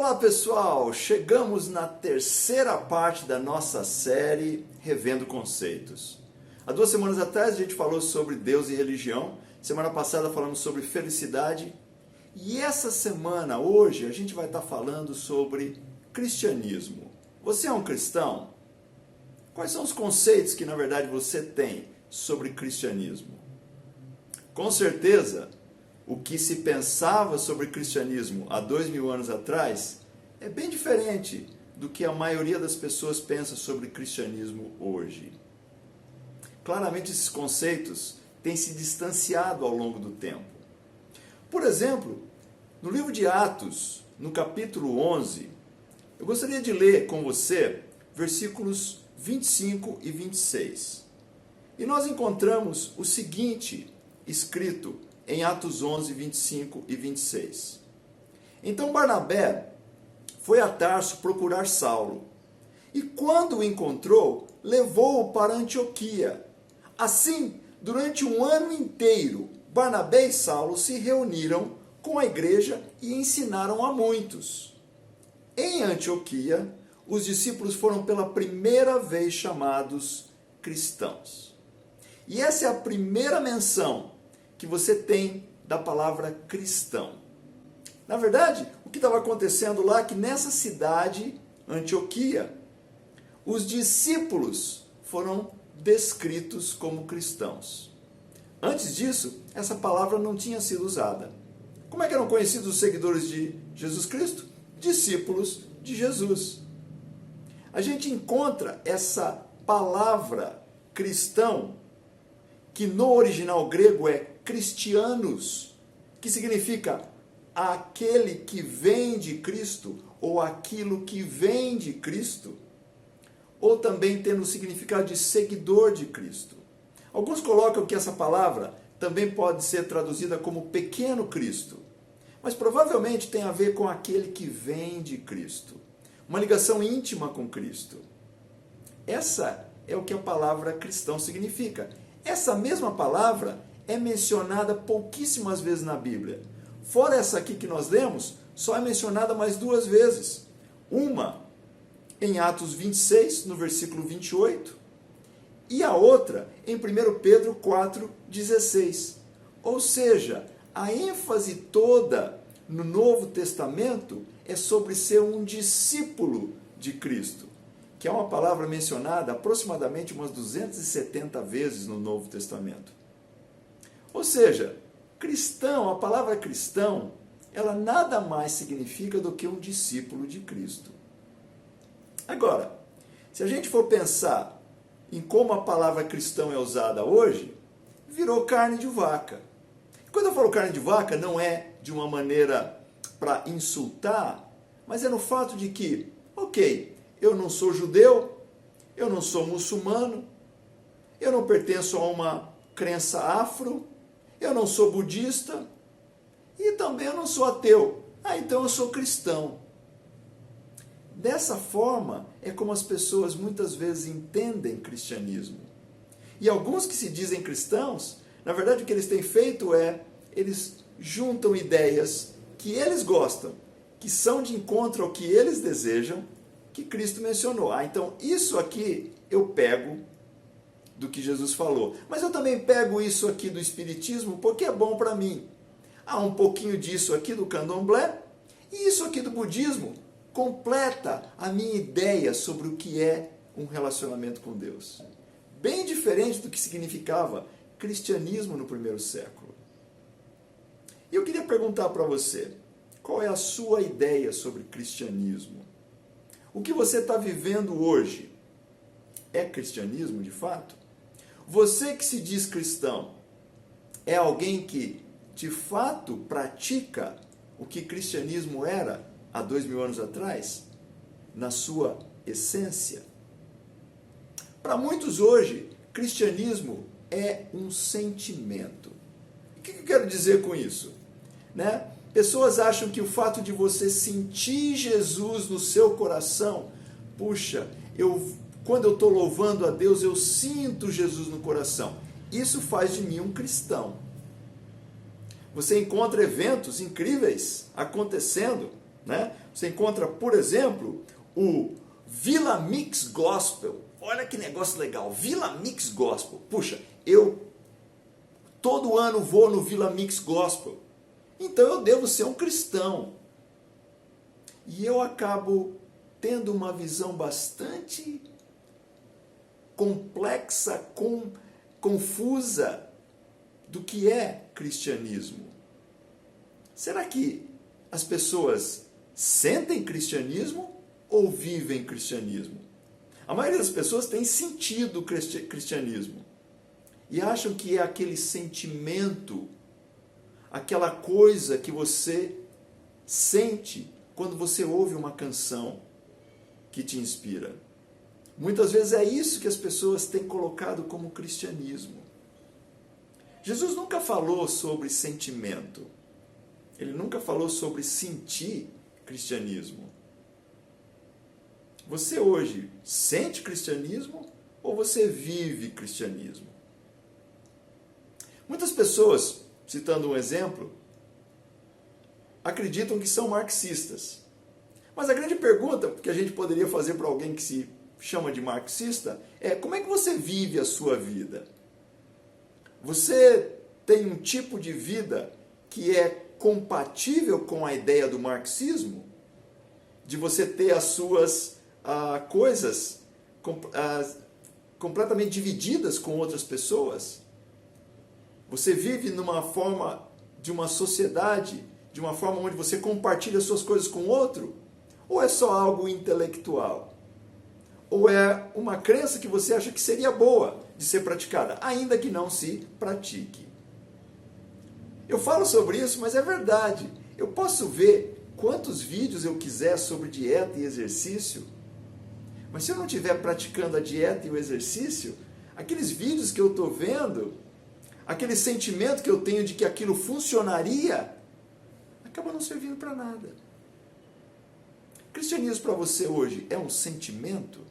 Olá pessoal, chegamos na terceira parte da nossa série Revendo Conceitos. Há 2 semanas atrás a gente falou sobre Deus e religião, semana passada falamos sobre felicidade e essa semana, hoje, a gente vai estar falando sobre cristianismo. Você é um cristão? Quais são os conceitos que na verdade você tem sobre cristianismo? Com certeza, o que se pensava sobre cristianismo há 2000 anos atrás é bem diferente do que a maioria das pessoas pensa sobre cristianismo hoje. Claramente esses conceitos têm se distanciado ao longo do tempo. Por exemplo, no livro de Atos, no capítulo 11, eu gostaria de ler com você versículos 25 e 26. E nós encontramos o seguinte escrito em Atos 11, 25 e 26. Então Barnabé foi a Tarso procurar Saulo, e quando o encontrou, levou-o para Antioquia. Assim, durante um ano inteiro, Barnabé e Saulo se reuniram com a igreja e ensinaram a muitos. Em Antioquia, os discípulos foram pela primeira vez chamados cristãos. E essa é a primeira menção que você tem da palavra cristão. Na verdade, o que estava acontecendo lá é que nessa cidade, Antioquia, os discípulos foram descritos como cristãos. Antes disso, essa palavra não tinha sido usada. Como é que eram conhecidos os seguidores de Jesus Cristo? Discípulos de Jesus. A gente encontra essa palavra cristão, que no original grego é cristianos, que significa aquele que vem de Cristo, ou aquilo que vem de Cristo, ou também tendo o significado de seguidor de Cristo. Alguns colocam que essa palavra também pode ser traduzida como pequeno Cristo, mas provavelmente tem a ver com aquele que vem de Cristo, uma ligação íntima com Cristo. Essa é o que a palavra cristão significa. Essa mesma palavra é mencionada pouquíssimas vezes na Bíblia. Fora essa aqui que nós lemos, só é mencionada mais 2 vezes. Uma em Atos 26, no versículo 28, e a outra em 1 Pedro 4,16. Ou seja, a ênfase toda no Novo Testamento é sobre ser um discípulo de Cristo, que é uma palavra mencionada aproximadamente umas 270 vezes no Novo Testamento. Ou seja, cristão, a palavra cristão, ela nada mais significa do que um discípulo de Cristo. Agora, se a gente for pensar em como a palavra cristão é usada hoje, virou carne de vaca. Quando eu falo carne de vaca, não é de uma maneira para insultar, mas é no fato de que, ok, eu não sou judeu, eu não sou muçulmano, eu não pertenço a uma crença afro, eu não sou budista e também eu não sou ateu. Então eu sou cristão. Dessa forma é como as pessoas muitas vezes entendem cristianismo. E alguns que se dizem cristãos, na verdade o que eles têm feito é, eles juntam ideias que eles gostam, que são de encontro ao que eles desejam, que Cristo mencionou. Então isso aqui eu pego do que Jesus falou. Mas eu também pego isso aqui do Espiritismo porque é bom para mim. Há um pouquinho disso aqui do Candomblé e isso aqui do Budismo completa a minha ideia sobre o que é um relacionamento com Deus. Bem diferente do que significava cristianismo no primeiro século. E eu queria perguntar para você, qual é a sua ideia sobre cristianismo? O que você está vivendo hoje é cristianismo de fato? Você que se diz cristão, é alguém que de fato pratica o que cristianismo era há 2000 anos atrás? Na sua essência? Para muitos hoje, cristianismo é um sentimento. O que eu quero dizer com isso? Pessoas acham que o fato de você sentir Jesus no seu coração, puxa, quando eu estou louvando a Deus, eu sinto Jesus no coração. Isso faz de mim um cristão. Você encontra eventos incríveis acontecendo né? Você encontra, por exemplo, o Villa Mix Gospel. Olha que negócio legal, Villa Mix Gospel. Puxa, eu todo ano vou no Villa Mix Gospel, então eu devo ser um cristão. E eu acabo tendo uma visão bastante complexa, confusa do que é cristianismo. Será que as pessoas sentem cristianismo ou vivem cristianismo? A maioria das pessoas tem sentido cristianismo e acham que é aquele sentimento, aquela coisa que você sente quando você ouve uma canção que te inspira. Muitas vezes é isso que as pessoas têm colocado como cristianismo. Jesus nunca falou sobre sentimento. Ele nunca falou sobre sentir cristianismo. Você hoje sente cristianismo ou você vive cristianismo? Muitas pessoas, citando um exemplo, acreditam que são marxistas. Mas a grande pergunta que a gente poderia fazer para alguém que se chama de marxista é: como é que você vive a sua vida? Você tem um tipo de vida que é compatível com a ideia do marxismo? De você ter as suas coisas completamente divididas com outras pessoas? Você vive numa forma de uma sociedade, de uma forma onde você compartilha suas coisas com o outro? Ou é só algo intelectual? Ou é uma crença que você acha que seria boa de ser praticada, ainda que não se pratique? Eu falo sobre isso, mas é verdade. Eu posso ver quantos vídeos eu quiser sobre dieta e exercício, mas se eu não estiver praticando a dieta e o exercício, aqueles vídeos que eu estou vendo, aquele sentimento que eu tenho de que aquilo funcionaria, acaba não servindo para nada. Cristianismo para você hoje é um sentimento?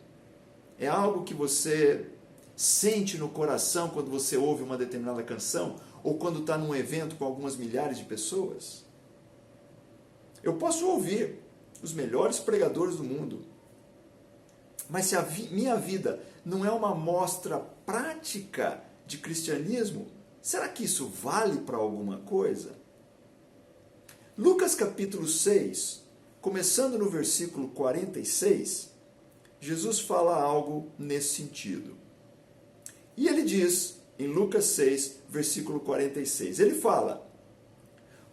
É algo que você sente no coração quando você ouve uma determinada canção ou quando está num evento com algumas milhares de pessoas? Eu posso ouvir os melhores pregadores do mundo, mas se a minha vida não é uma amostra prática de cristianismo, será que isso vale para alguma coisa? Lucas capítulo 6, começando no versículo 46, Jesus fala algo nesse sentido. E ele diz, em Lucas 6, versículo 46, ele fala: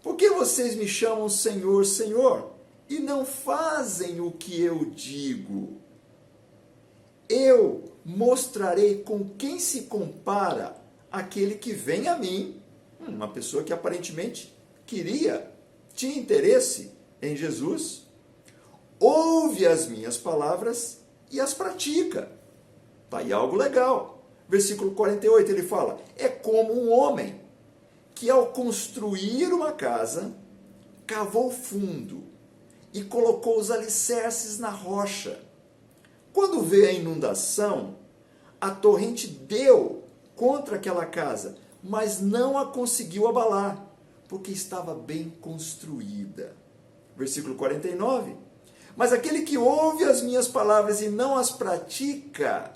por que vocês me chamam Senhor, Senhor, e não fazem o que eu digo? Eu mostrarei com quem se compara aquele que vem a mim, uma pessoa que aparentemente tinha interesse em Jesus, ouve as minhas palavras e as pratica. Está aí algo legal. Versículo 48, ele fala: é como um homem que ao construir uma casa, cavou fundo e colocou os alicerces na rocha. Quando veio a inundação, a torrente deu contra aquela casa, mas não a conseguiu abalar, porque estava bem construída. Versículo 49. Mas aquele que ouve as minhas palavras e não as pratica,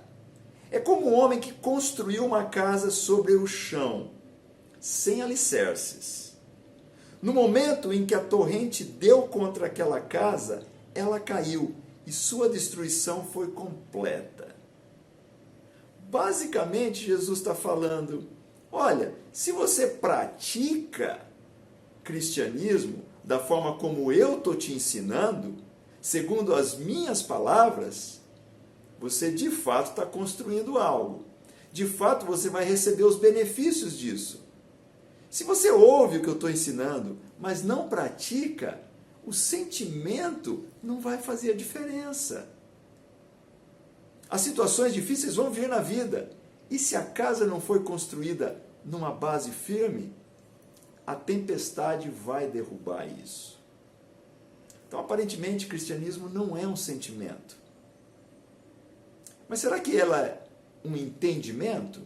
é como um homem que construiu uma casa sobre o chão, sem alicerces. No momento em que a torrente deu contra aquela casa, ela caiu e sua destruição foi completa. Basicamente, Jesus está falando: olha, se você pratica cristianismo da forma como eu estou te ensinando, segundo as minhas palavras, você de fato está construindo algo. De fato, você vai receber os benefícios disso. Se você ouve o que eu estou ensinando, mas não pratica, o sentimento não vai fazer a diferença. As situações difíceis vão vir na vida. E se a casa não foi construída numa base firme, a tempestade vai derrubar isso. Então, aparentemente, o cristianismo não é um sentimento. Mas será que ela é um entendimento?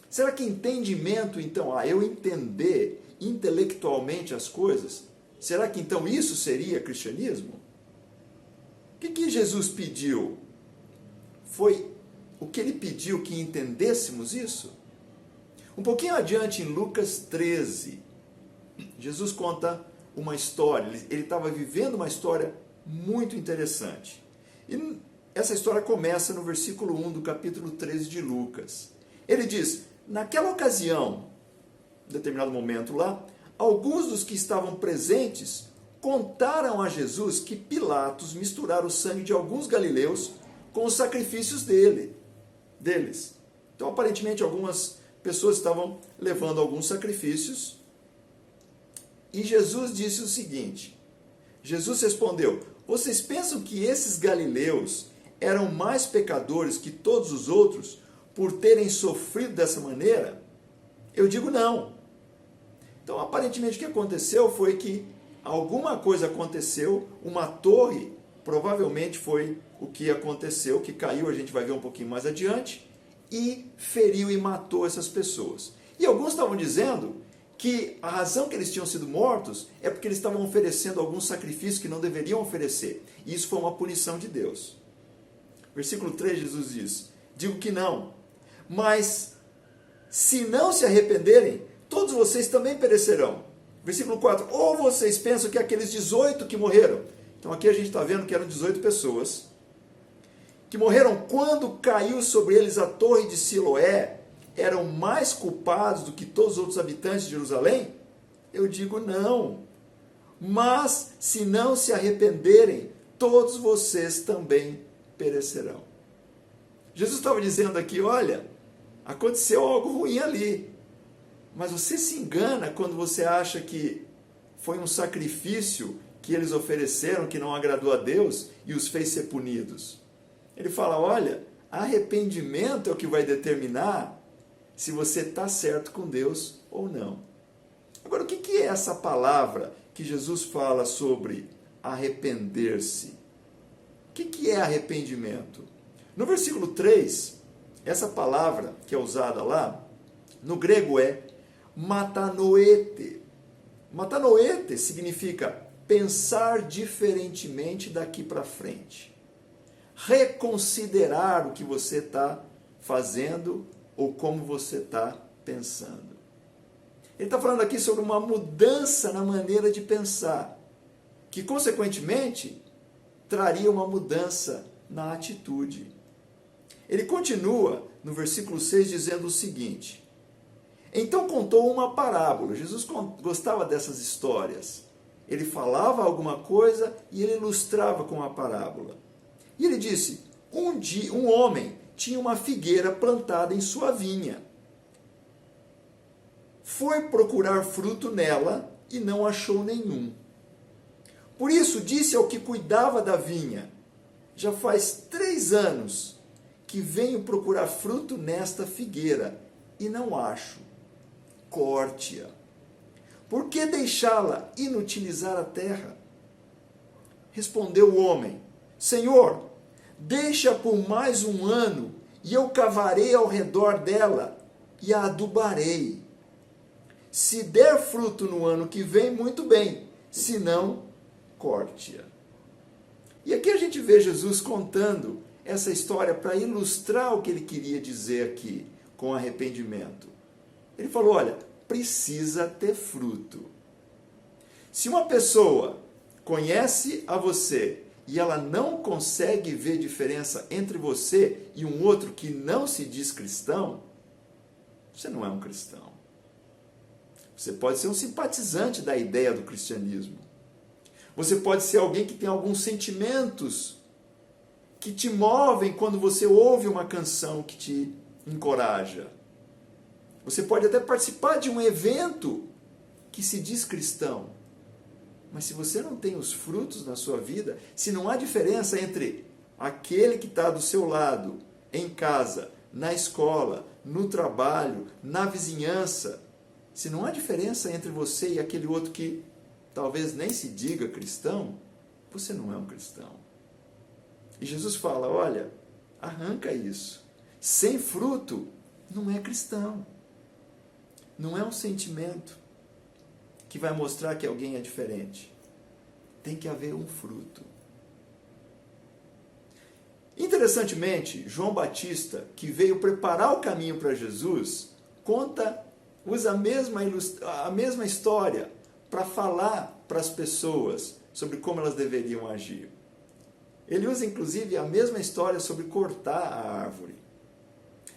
Será que entendimento, então, eu entender intelectualmente as coisas, será que então isso seria cristianismo? que Jesus pediu? Foi o que ele pediu que entendêssemos isso? Um pouquinho adiante, em Lucas 13, Jesus conta uma história. Ele estava vivendo uma história muito interessante. E essa história começa no versículo 1 do capítulo 13 de Lucas. Ele diz: naquela ocasião, em determinado momento lá, alguns dos que estavam presentes contaram a Jesus que Pilatos misturara o sangue de alguns galileus com os sacrifícios deles. Então, aparentemente, algumas pessoas estavam levando alguns sacrifícios. E Jesus disse o seguinte: Jesus respondeu: vocês pensam que esses galileus eram mais pecadores que todos os outros por terem sofrido dessa maneira? Eu digo não. Então, aparentemente, o que aconteceu foi que alguma coisa aconteceu, uma torre, provavelmente foi o que aconteceu, que caiu, a gente vai ver um pouquinho mais adiante, e feriu e matou essas pessoas. E alguns estavam dizendo que a razão que eles tinham sido mortos é porque eles estavam oferecendo algum sacrifício que não deveriam oferecer. E isso foi uma punição de Deus. Versículo 3, Jesus diz: digo que não, mas se não se arrependerem, todos vocês também perecerão. Versículo 4, ou vocês pensam que aqueles 18 que morreram, então aqui a gente está vendo que eram 18 pessoas, que morreram quando caiu sobre eles a torre de Siloé, eram mais culpados do que todos os outros habitantes de Jerusalém? Eu digo não. Mas se não se arrependerem, todos vocês também perecerão. Jesus estava dizendo aqui, olha, aconteceu algo ruim ali. Mas você se engana quando você acha que foi um sacrifício que eles ofereceram que não agradou a Deus e os fez ser punidos. Ele fala, olha, arrependimento é o que vai determinar se você está certo com Deus ou não. Agora, o que é essa palavra que Jesus fala sobre arrepender-se? O que é arrependimento? No versículo 3, essa palavra que é usada lá, no grego é matanoete. Matanoete significa pensar diferentemente daqui para frente. Reconsiderar o que você está fazendo ou como você está pensando. Ele está falando aqui sobre uma mudança na maneira de pensar, que consequentemente traria uma mudança na atitude. Ele continua no versículo 6 dizendo o seguinte: então contou uma parábola. Jesus gostava dessas histórias. Ele falava alguma coisa e ele ilustrava com uma parábola. E ele disse, um homem tinha uma figueira plantada em sua vinha. Foi procurar fruto nela e não achou nenhum. Por isso disse ao que cuidava da vinha, já faz 3 anos que venho procurar fruto nesta figueira e não acho. Corte-a. Por que deixá-la inutilizar a terra? Respondeu o homem, Senhor, deixa por mais 1 ano e eu cavarei ao redor dela e a adubarei. Se der fruto no ano que vem, muito bem, se não, corte-a. E aqui a gente vê Jesus contando essa história para ilustrar o que ele queria dizer aqui com arrependimento. Ele falou, olha, precisa ter fruto. Se uma pessoa conhece a você e ela não consegue ver diferença entre você e um outro que não se diz cristão, você não é um cristão. Você pode ser um simpatizante da ideia do cristianismo. Você pode ser alguém que tem alguns sentimentos que te movem quando você ouve uma canção que te encoraja. Você pode até participar de um evento que se diz cristão. Mas se você não tem os frutos na sua vida, se não há diferença entre aquele que está do seu lado, em casa, na escola, no trabalho, na vizinhança, se não há diferença entre você e aquele outro que talvez nem se diga cristão, você não é um cristão. E Jesus fala, olha, arranca isso. Sem fruto, não é cristão. Não é um sentimento que vai mostrar que alguém é diferente. Tem que haver um fruto. Interessantemente, João Batista, que veio preparar o caminho para Jesus, usa a mesma história para falar para as pessoas sobre como elas deveriam agir. Ele usa inclusive a mesma história sobre cortar a árvore.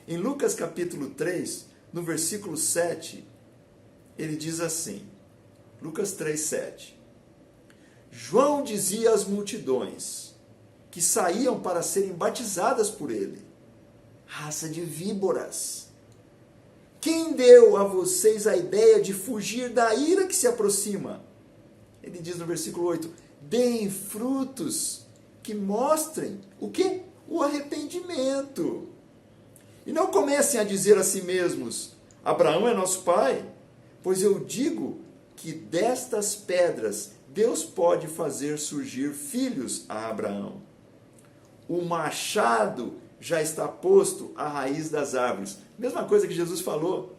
Em Lucas capítulo 3, no versículo 7, ele diz assim, Lucas 3, 7. João dizia às multidões que saíam para serem batizadas por ele: raça de víboras! Quem deu a vocês a ideia de fugir da ira que se aproxima? Ele diz no versículo 8, deem frutos que mostrem o quê? O arrependimento. E não comecem a dizer a si mesmos, Abraão é nosso pai, pois eu digo que destas pedras Deus pode fazer surgir filhos a Abraão. O machado já está posto à raiz das árvores. Mesma coisa que Jesus falou.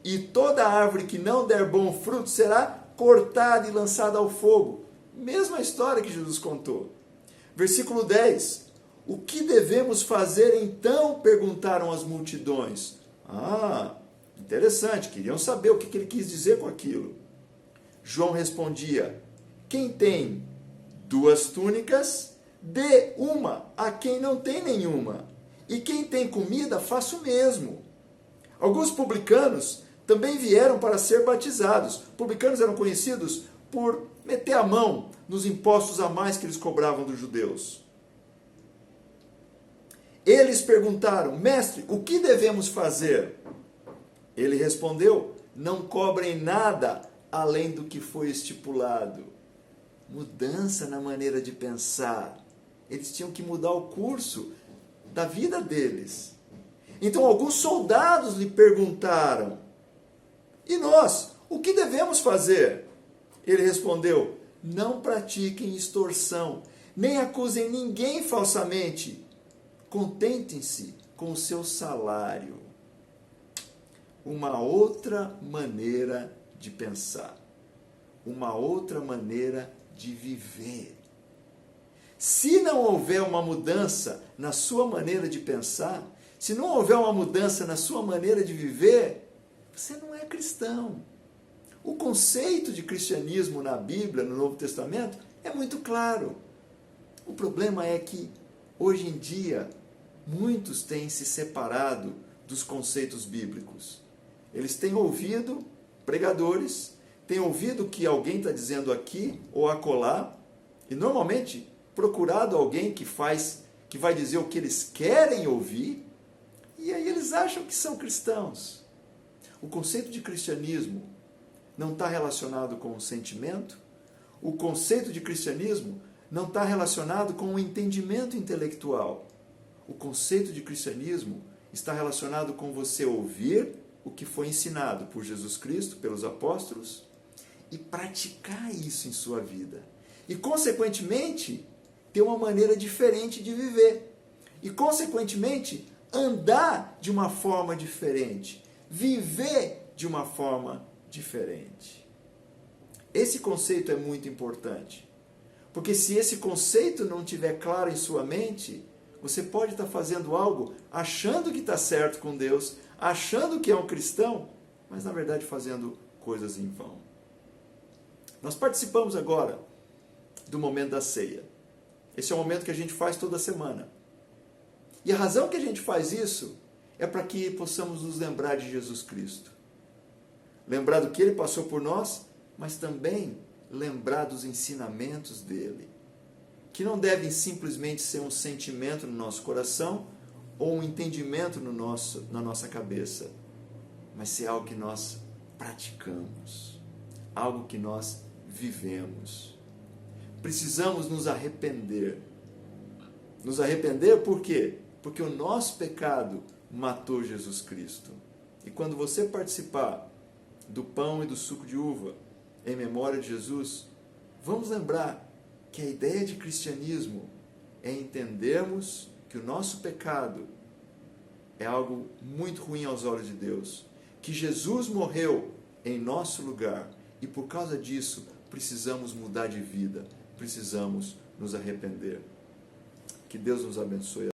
E toda árvore que não der bom fruto será cortada e lançada ao fogo. Mesma história que Jesus contou. Versículo 10. O que devemos fazer então? Perguntaram as multidões. Interessante, queriam saber o que ele quis dizer com aquilo. João respondia, quem tem 2 túnicas, dê uma a quem não tem nenhuma. E quem tem comida, faça o mesmo. Alguns publicanos também vieram para ser batizados. Publicanos eram conhecidos por meter a mão nos impostos a mais que eles cobravam dos judeus. Eles perguntaram, mestre, o que devemos fazer? Ele respondeu, não cobrem nada além do que foi estipulado. Mudança na maneira de pensar. Eles tinham que mudar o curso da vida deles. Então alguns soldados lhe perguntaram, e nós, o que devemos fazer? Ele respondeu, não pratiquem extorsão, nem acusem ninguém falsamente. Contentem-se com o seu salário. Uma outra maneira de pensar. Uma outra maneira de viver. Se não houver uma mudança na sua maneira de pensar, se não houver uma mudança na sua maneira de viver, você não é cristão. O conceito de cristianismo na Bíblia, no Novo Testamento, é muito claro. O problema é que, hoje em dia, muitos têm se separado dos conceitos bíblicos. Eles têm ouvido pregadores, têm ouvido o que alguém está dizendo aqui ou acolá, e normalmente procurado alguém que vai dizer o que eles querem ouvir, e aí eles acham que são cristãos. O conceito de cristianismo não está relacionado com o sentimento, o conceito de cristianismo não está relacionado com o entendimento intelectual. O conceito de cristianismo está relacionado com você ouvir o que foi ensinado por Jesus Cristo, pelos apóstolos, e praticar isso em sua vida. E, consequentemente, ter uma maneira diferente de viver. E, consequentemente, andar de uma forma diferente. Viver de uma forma diferente. Esse conceito é muito importante. Porque se esse conceito não estiver claro em sua mente, você pode estar fazendo algo achando que está certo com Deus, achando que é um cristão, mas na verdade fazendo coisas em vão. Nós participamos agora do momento da ceia. Esse é o momento que a gente faz toda semana. E a razão que a gente faz isso é para que possamos nos lembrar de Jesus Cristo. Lembrar do que Ele passou por nós, mas também lembrar dos ensinamentos dele, que não devem simplesmente ser um sentimento no nosso coração ou um entendimento na nossa cabeça, mas ser algo que nós praticamos, algo que nós vivemos. Precisamos nos arrepender. Nos arrepender por quê? Porque o nosso pecado matou Jesus Cristo. E quando você participar do pão e do suco de uva em memória de Jesus, vamos lembrar que a ideia de cristianismo é entendermos que o nosso pecado é algo muito ruim aos olhos de Deus, que Jesus morreu em nosso lugar e por causa disso precisamos mudar de vida, precisamos nos arrepender. Que Deus nos abençoe.